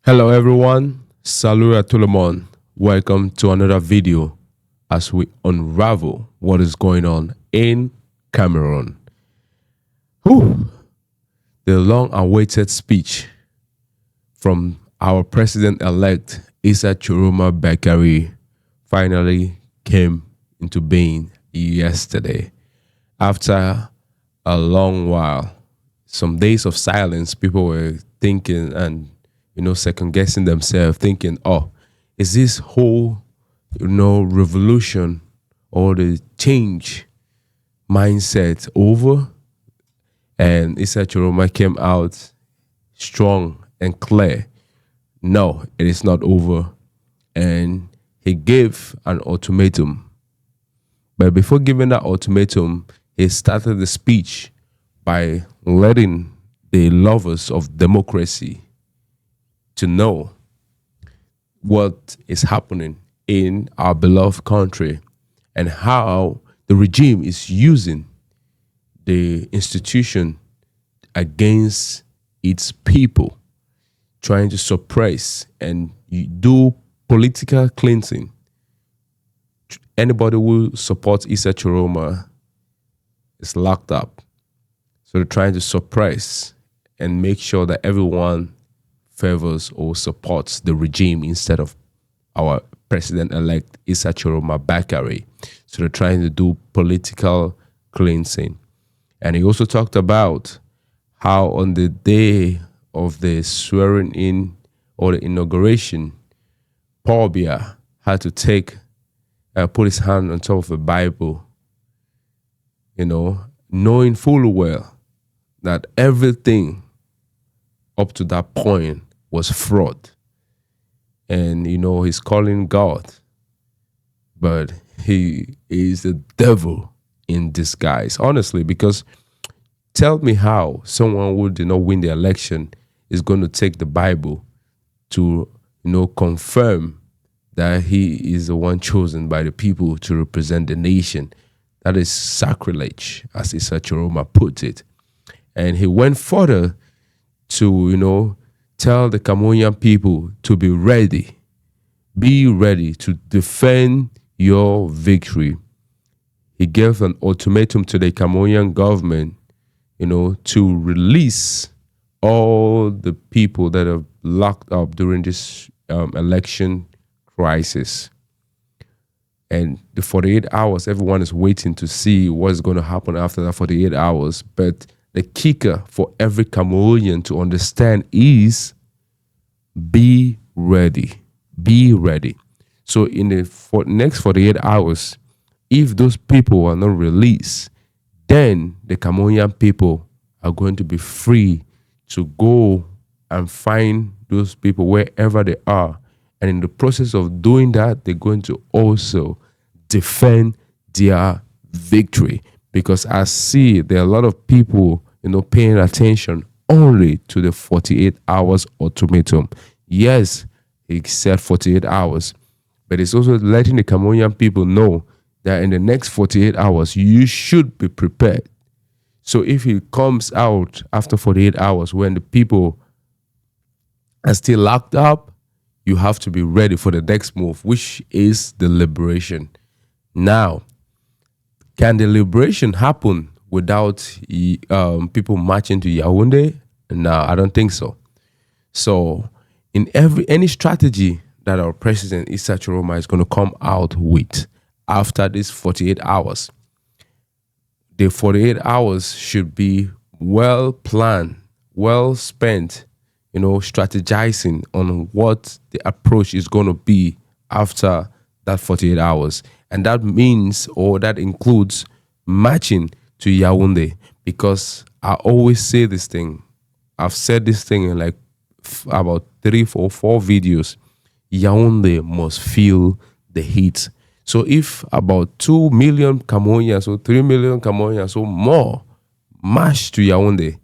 Hello everyone, salut à tout le monde. Welcome to another video as we unravel what is going on in Cameroon. Whew. The long-awaited speech from our president-elect Issa Tchiroma Bakary finally came into being yesterday. After a long while, some days of silence, people were thinking and second guessing themselves, thinking, oh, is this whole, revolution or the change mindset over? And Issa Tchiroma came out strong and clear. No, it is not over. And he gave an ultimatum. But before giving that ultimatum, he started the speech by letting the lovers of democracy to know what is happening in our beloved country and how the regime is using the institution against its people, trying to suppress and do political cleansing. Anybody who supports Issa Tchiroma is locked up. So they're trying to suppress and make sure that everyone favors or supports the regime instead of our president-elect Issa Tchiroma Bakary. So they're trying to do political cleansing. And he also talked about how on the day of the swearing in or the inauguration, Paul Biya had to put his hand on top of the Bible, knowing full well that everything up to that point was fraud. And, he's calling God, but he is the devil in disguise, honestly, because tell me how someone who did not win the election is going to take the Bible to, confirm that he is the one chosen by the people to represent the nation. That is sacrilege, as Issa Tchiroma put it. And he went further to, tell the Cameroonian people to be ready to defend your victory. He gave an ultimatum to the Cameroonian government, to release all the people that are locked up during this election crisis. And the 48 hours, everyone is waiting to see what's going to happen after that 48 hours. But the kicker for every Cameroonian to understand is be ready. Be ready. So in the next 48 hours, if those people are not released, then the Cameroonian people are going to be free to go and find those people wherever they are. And in the process of doing that, they're going to also defend their victory. Because I see there are a lot of people paying attention only to the 48 hours ultimatum. Yes, he said 48 hours, but it's also letting the Cameroonian people know that in the next 48 hours, you should be prepared. So if he comes out after 48 hours when the people are still locked up, you have to be ready for the next move, which is the liberation. Now, can the liberation happen without people marching to Yaoundé? No, I don't think so. So in any strategy that our president Issa Tchiroma is going to come out with after this 48 hours, the 48 hours should be well planned, well spent, strategizing on what the approach is going to be after that 48 hours. And that means, or that includes, marching to Yaoundé, because I always say this thing. I've said this thing in like about 3 or 4 videos. Yaoundé must feel the heat. So if about 2 million Cameroonians or 3 million Cameroonians or more march to Yaoundé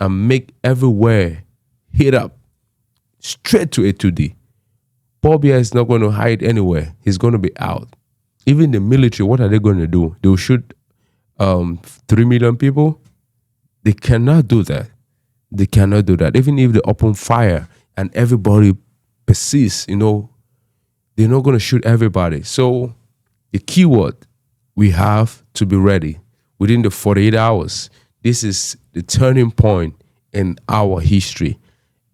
and make everywhere hit up straight to A2D, Paul Biya is not going to hide anywhere. He's going to be out. Even the military, what are they going to do? They'll shoot 3 million people? They cannot do that. They cannot do that. Even if they open fire, and everybody persists, they're not going to shoot everybody. So the keyword, we have to be ready within the 48 hours. This is the turning point in our history.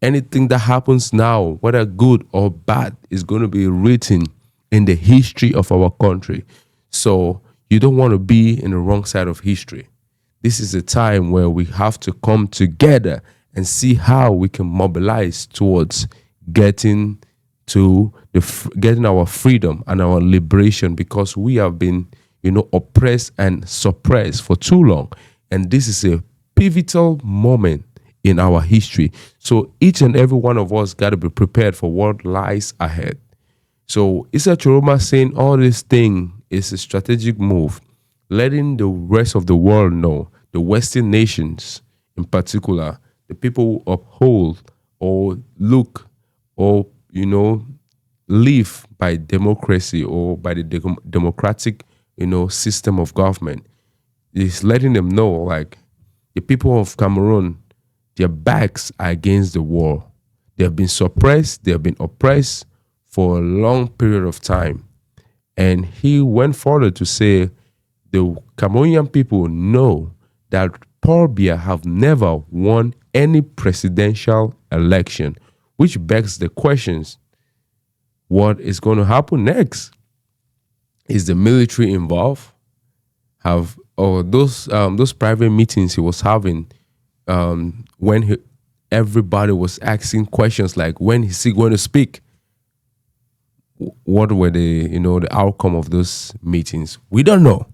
Anything that happens now, whether good or bad, is going to be written in the history of our country. So you don't want to be in the wrong side of history. This is a time where we have to come together and see how we can mobilize towards getting getting our freedom and our liberation, because we have been, oppressed and suppressed for too long. And this is a pivotal moment in our history. So each and every one of us got to be prepared for what lies ahead. So Issa Tchiroma saying all this thing is a strategic move, letting the rest of the world know, the Western nations in particular, the people who uphold or look or, live by democracy or by the democratic, system of government, is letting them know, like, the people of Cameroon, their backs are against the war. They have been suppressed, they have been oppressed for a long period of time. And he went further to say the Cameroonian people know that Paul Biya have never won any presidential election, which begs the questions, what is going to happen next? Is the military involved? Those private meetings he was having when everybody was asking questions like, when is he going to speak? What were the outcome of those meetings? We don't know.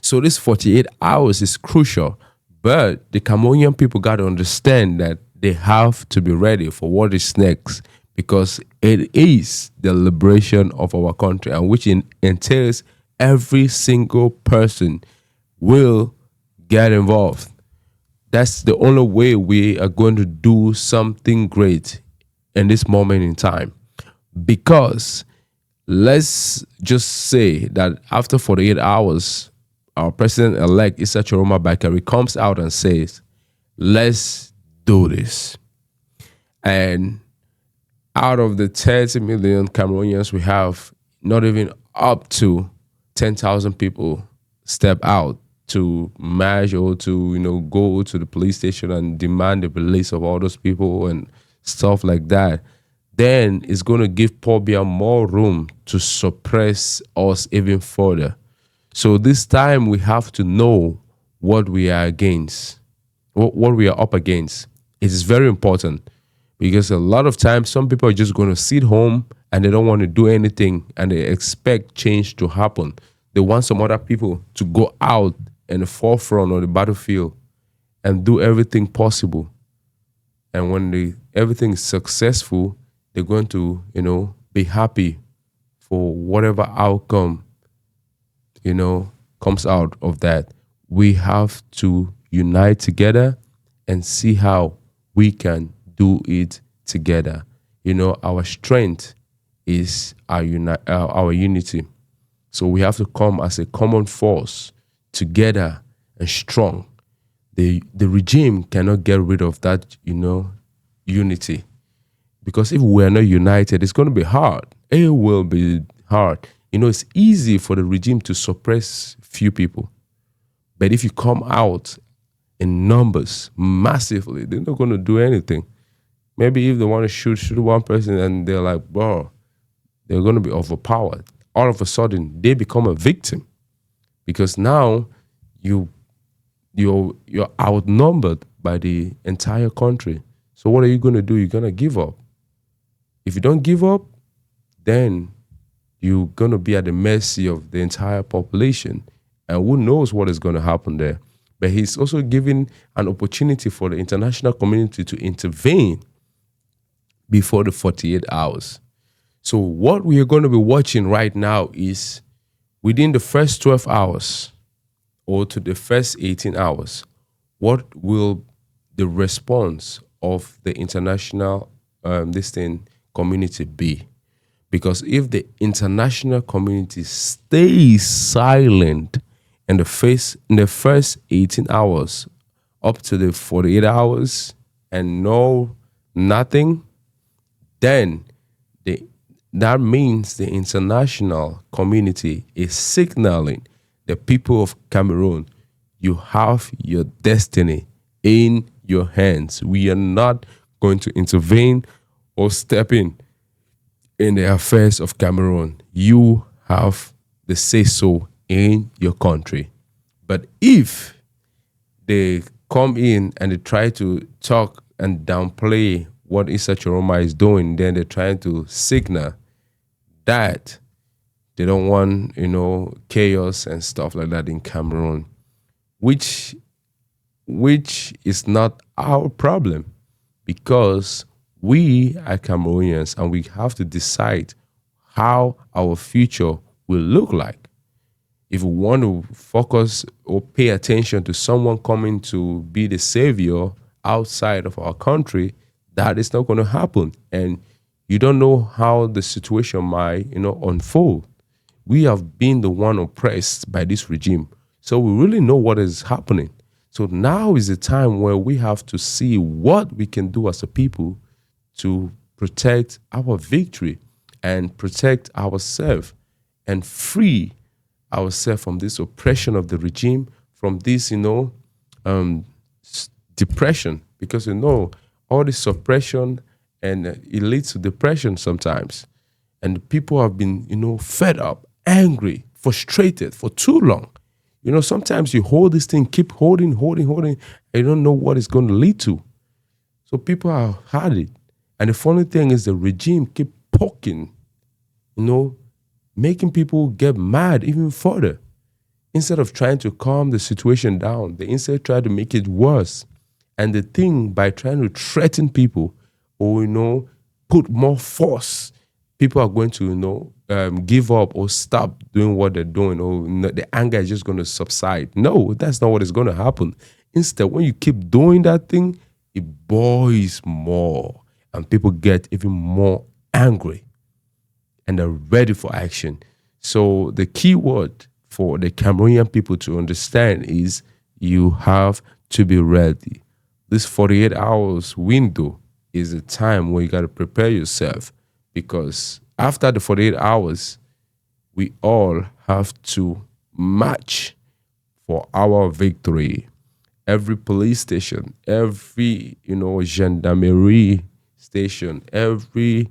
So this 48 hours is crucial, but the Cameroonian people got to understand that they have to be ready for what is next, because it is the liberation of our country, and which entails every single person will get involved. That's the only way we are going to do something great in this moment in time. Because let's just say that after 48 hours, our president-elect Issa Tchiroma Bakary comes out and says, let's do this. And out of the 30 million Cameroonians we have, not even up to 10,000 people step out to march or to, go to the police station and demand the release of all those people and stuff like that, then it's going to give Paul Biya more room to suppress us even further. So this time we have to know what we are against, what we are up against. It is very important, because a lot of times some people are just going to sit home and they don't want to do anything and they expect change to happen. They want some other people to go out in the forefront of the battlefield and do everything possible. And when everything is successful, they're going to, be happy for whatever outcome, comes out of that. We have to unite together and see how we can do it together. Our strength is our unity. So we have to come as a common force together and strong. The regime cannot get rid of that, unity. Because if we're not united, it's going to be hard. It will be hard. It's easy for the regime to suppress few people. But if you come out in numbers massively, they're not going to do anything. Maybe if they want to shoot one person and they're like, bro, they're going to be overpowered. All of a sudden, they become a victim. Because now you're outnumbered by the entire country. So what are you going to do? You're going to give up. If you don't give up, then you're going to be at the mercy of the entire population. And who knows what is going to happen there. But he's also giving an opportunity for the international community to intervene before the 48 hours. So what we are going to be watching right now is within the first 12 hours or to the first 18 hours, what will the response of the international community be? Because if the international community stays silent in the first 18 hours up to the 48 hours and nothing, then the that means the international community is signaling the people of Cameroon, you have your destiny in your hands. We are not going to intervene or step in the affairs of Cameroon. You have the say so in your country. But if they come in and they try to talk and downplay what Issa Tchiroma is doing, then they're trying to signal that they don't want, chaos and stuff like that in Cameroon, which is not our problem, because we are Cameroonians and we have to decide how our future will look like. If we want to focus or pay attention to someone coming to be the savior outside of our country, that is not going to happen. And you don't know how the situation might, unfold. We have been the one oppressed by this regime. So we really know what is happening. So now is the time where we have to see what we can do as a people to protect our victory and protect ourselves and free ourselves from this oppression of the regime, from this, depression. Because, all this suppression and it leads to depression sometimes. And people have been, fed up, angry, frustrated for too long. Sometimes you hold this thing, keep holding, and you don't know what it's going to lead to. So people are hardened. And the funny thing is the regime keep poking, making people get mad even further. Instead of trying to calm the situation down, they instead try to make it worse. And the thing, by trying to threaten people or, put more force, people are going to, give up or stop doing what they're doing, or the anger is just going to subside. No, that's not what is going to happen. Instead, when you keep doing that thing, it boils more and people get even more angry and they're ready for action. So the key word for the Cameroonian people to understand is you have to be ready. This 48 hours window is a time where you got to prepare yourself, because after the 48 hours, we all have to march for our victory. Every police station, every, gendarmerie station, every,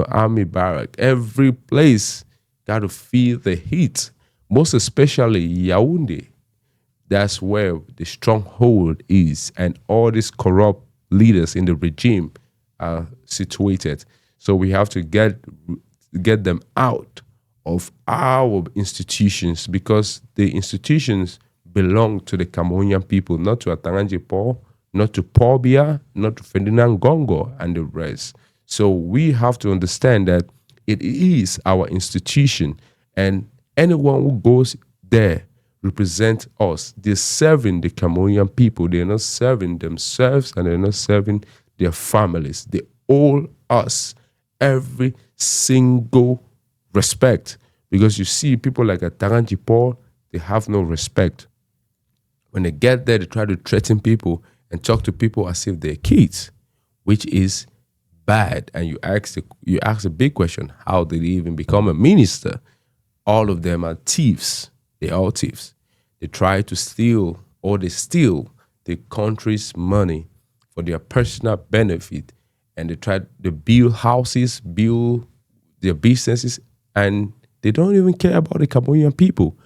army barrack, every place got to feel the heat, most especially Yaoundé. That's where the stronghold is, and all these corrupt leaders in the regime are situated. So we have to get them out of our institutions, because the institutions belong to the Cameroonian people, not to Atanganji Paul, not to Paul Biya, not to Ferdinand Gongo and the rest. So we have to understand that it is our institution, and anyone who goes there represent us. They're serving the Cameroonian people. They're not serving themselves and they're not serving their families. They owe us every single respect, because you see people like Atanganji Paul, they have no respect. When they get there, they try to threaten people and talk to people as if they're kids, which is bad. And you ask a big question: how did he even become a minister? All of them are thieves. They're all thieves. They try to steal, or they steal the country's money for their personal benefit, and they try to build houses, build their businesses, and they don't even care about the Cameroonian people.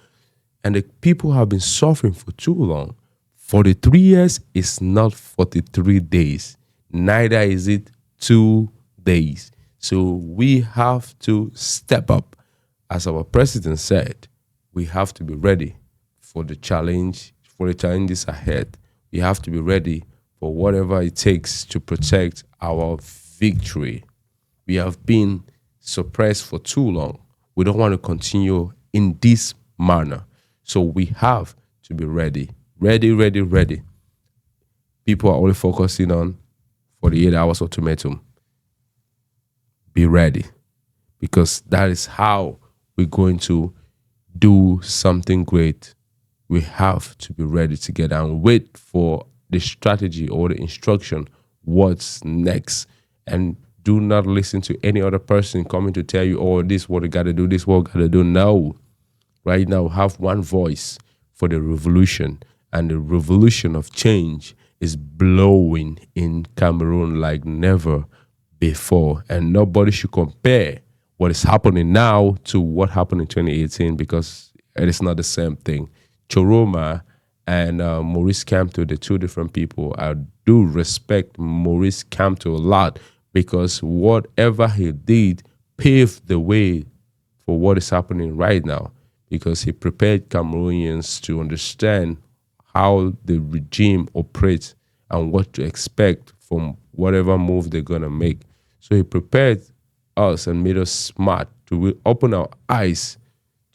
And the people have been suffering for too long. 43 years is not 43 days. Neither is it 2 days. So we have to step up. As our president said, we have to be ready for the challenges ahead. We have to be ready for whatever it takes to protect our victory. We have been suppressed for too long. We don't want to continue in this manner. So we have to be ready. Ready. People are only focusing on 48 hours ultimatum. Be ready, because that is how we're going to do something great. We have to be ready together and wait for the strategy or the instruction, what's next, and Do not listen to any other person coming to tell you, oh, this is what you got to do, this is what you got to do. No. Right now, have one voice for the revolution, and the revolution of change is blowing in Cameroon like never before. And nobody should compare what is happening now to what happened in 2018, because it is not the same thing. Tchiroma and Maurice Kamto, the two different people. I do respect Maurice Kamto a lot, because whatever he did paved the way for what is happening right now, because he prepared Cameroonians to understand how the regime operates and what to expect from whatever move they're going to make. So he prepared us and made us smart to open our eyes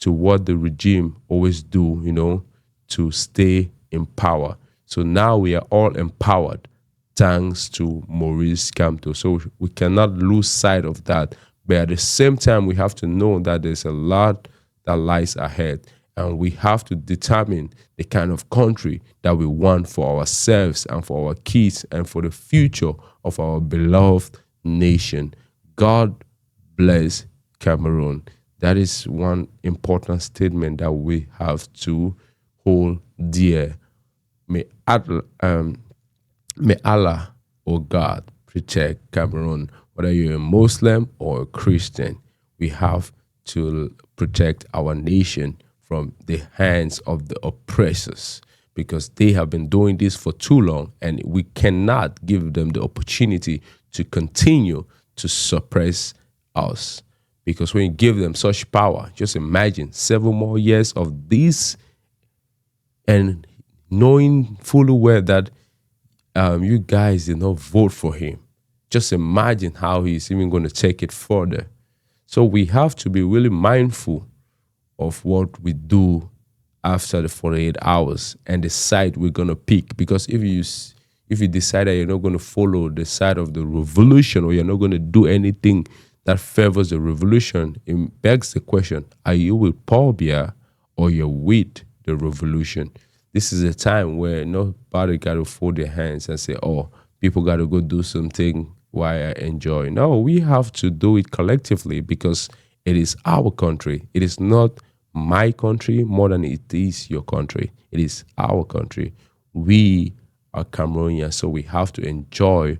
to what the regime always do, to stay in power. So now we are all empowered thanks to Maurice Kamto. So we cannot lose sight of that. But at the same time, we have to know that there's a lot that lies ahead. And we have to determine the kind of country that we want for ourselves and for our kids and for the future of our beloved nation. God bless Cameroon. That is one important statement that we have to hold dear. May Allah, oh God, protect Cameroon. Whether you're a Muslim or a Christian, we have to protect our nation from the hands of the oppressors, because they have been doing this for too long, and we cannot give them the opportunity to continue to suppress us. Because when you give them such power, just imagine 7 more years of this, and knowing fully well that you guys did not vote for him. Just imagine how he's even going to take it further. So we have to be really mindful of what we do after the 48 hours and the side we're going to pick. Because if you decide that you're not going to follow the side of the revolution, or you're not going to do anything that favors the revolution, it begs the question, are you with Paul Biya or you're with the revolution? This is a time where nobody got to fold their hands and say, oh, people got to go do something while I enjoy. No, we have to do it collectively, because it is our country. It is not my country more than it is your country. It is our country. We are Cameroonian, so we have to enjoy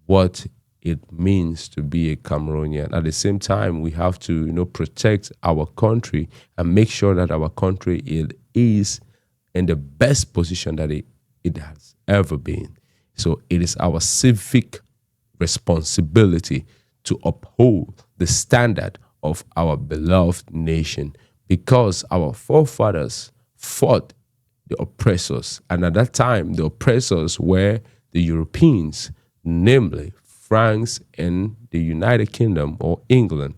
what it means to be a Cameroonian. At the same time, we have to protect our country and make sure that our country is in the best position that it has ever been. So it is our civic responsibility to uphold the standard of our beloved nation, because our forefathers fought the oppressors. And at that time, the oppressors were the Europeans, namely France and the United Kingdom or England.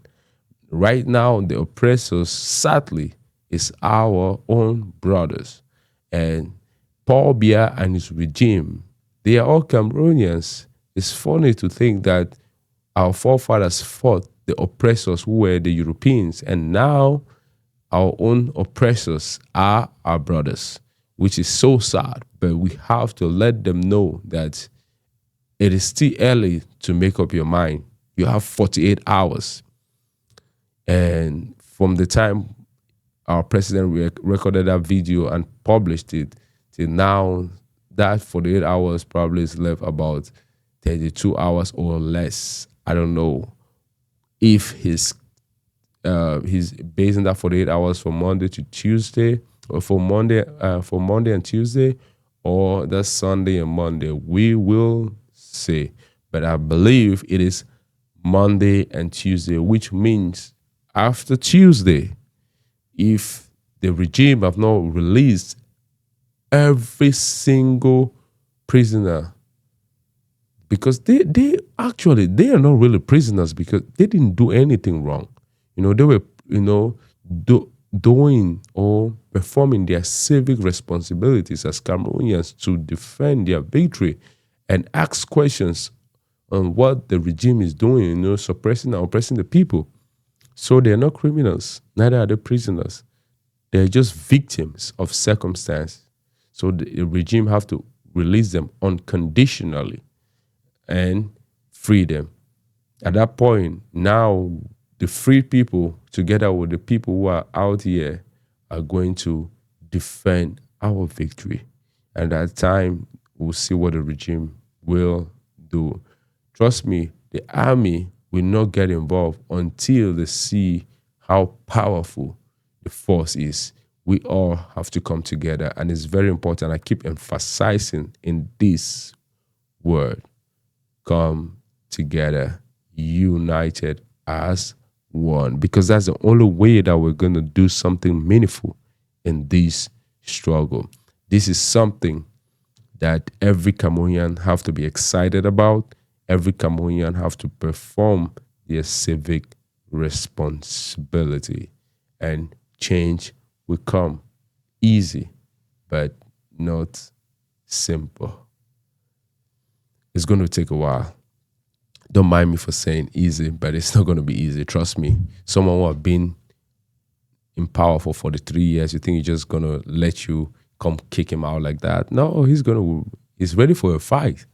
Right now, the oppressors, sadly, is our own brothers. And Paul Biya and his regime, they are all Cameroonians. It's funny to think that our forefathers fought the oppressors who were the Europeans, and now our own oppressors are our brothers, which is so sad. But we have to let them know that it is still early to make up your mind. You have 48 hours. And from the time our president recorded that video and published it till now, that 48 hours probably is left about 32 hours or less. I don't know if he's basing that 48 hours from Monday to Tuesday, or for Monday and Tuesday, or that's Sunday and Monday. We will see. But I believe it is Monday and Tuesday, which means after Tuesday, if the regime have not released every single prisoner, because they are not really prisoners, because they didn't do anything wrong. They were doing or performing their civic responsibilities as Cameroonians to defend their victory and ask questions on what the regime is doing, suppressing and oppressing the people. So they're not criminals, neither are they prisoners. They're just victims of circumstance. So the regime have to release them unconditionally and free them. At that point, now the free people, together with the people who are out here, are going to defend our victory. And at that time, we'll see what the regime will do. Trust me, the army will not get involved until they see how powerful the force is. We all have to come together, and it's very important. I keep emphasizing in this word: come together, united as one, because that's the only way that we're going to do something meaningful in this struggle. This is something that every Cameroonian have to be excited about. Every Cameroonian have to perform their civic responsibility, and change will come easy, but not simple. It's going to take a while. Don't mind me for saying easy, but it's not going to be easy. Trust me. Someone who have been in power for 43 years, you think he's just going to let you come kick him out like that? No, he's ready for a fight.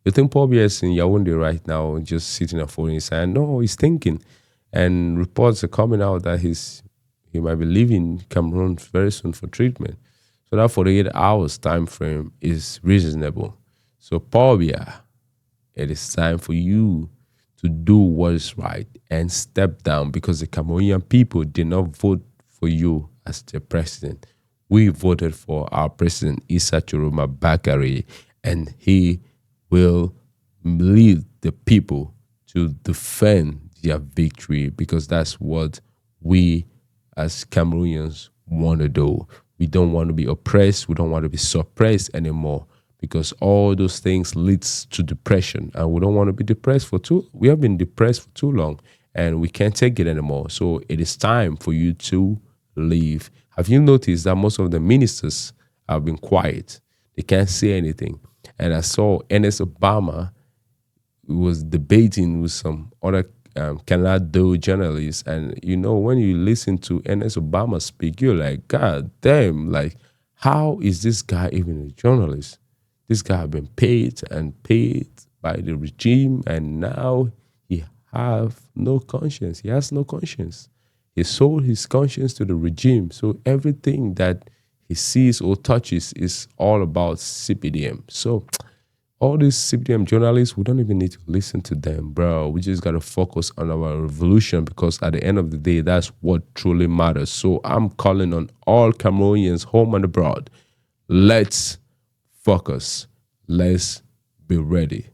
You think Paul Biya is in Yaoundé right now, just sitting and folding his hand? No, he's thinking. And reports are coming out that he might be leaving Cameroon very soon for treatment. So that 48 hours time frame is reasonable. So Paul Biya, it is time for you to do what is right and step down, because the Cameroonian people did not vote for you as their president. We voted for our president, Issa Tchiroma Bakary, and he will lead the people to defend their victory, because that's what we as Cameroonians want to do. We don't want to be oppressed. We don't want to be suppressed anymore, because all those things leads to depression, and we don't want to be depressed we have been depressed for too long, and we can't take it anymore. So it is time for you to leave. Have you noticed that most of the ministers have been quiet? They can't say anything. And I saw Ernest Obama was debating with some other Canada journalists, and when you listen to Ernest Obama speak, you're like, God damn, like, how is this guy even a journalist? This guy has been paid and paid by the regime, and now he have no conscience. He has no conscience. He sold his conscience to the regime. So everything that he sees or touches is all about CPDM. So all these CPDM journalists, we don't even need to listen to them, bro. We just got to focus on our revolution, because at the end of the day, that's what truly matters. So I'm calling on all Cameroonians, home and abroad. Let's focus. Let's be ready.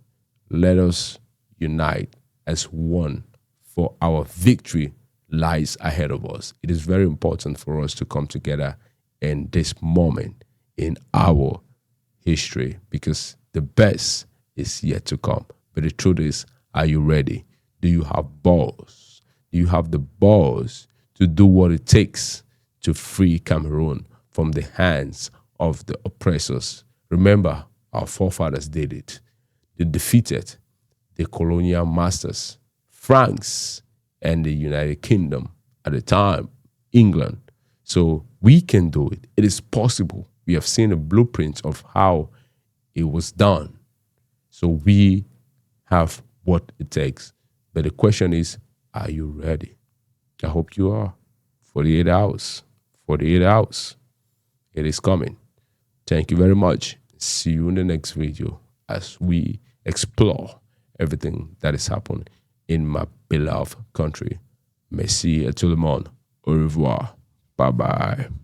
Let us unite as one, for our victory lies ahead of us. It is very important for us to come together in this moment in our history, because the best is yet to come. But the truth is, are you ready? Do you have balls? Do you have the balls to do what it takes to free Cameroon from the hands of the oppressors? Remember, our forefathers did it. They defeated the colonial masters, France, and the United Kingdom at the time, England. So we can do it. It is possible. We have seen a blueprint of how it was done. So we have what it takes. But the question is, are you ready? I hope you are. 48 hours. 48 hours. It is coming. Thank you very much. See you in the next video as we explore everything that is happening in my beloved country. Merci à tout le monde. Au revoir. Bye-bye.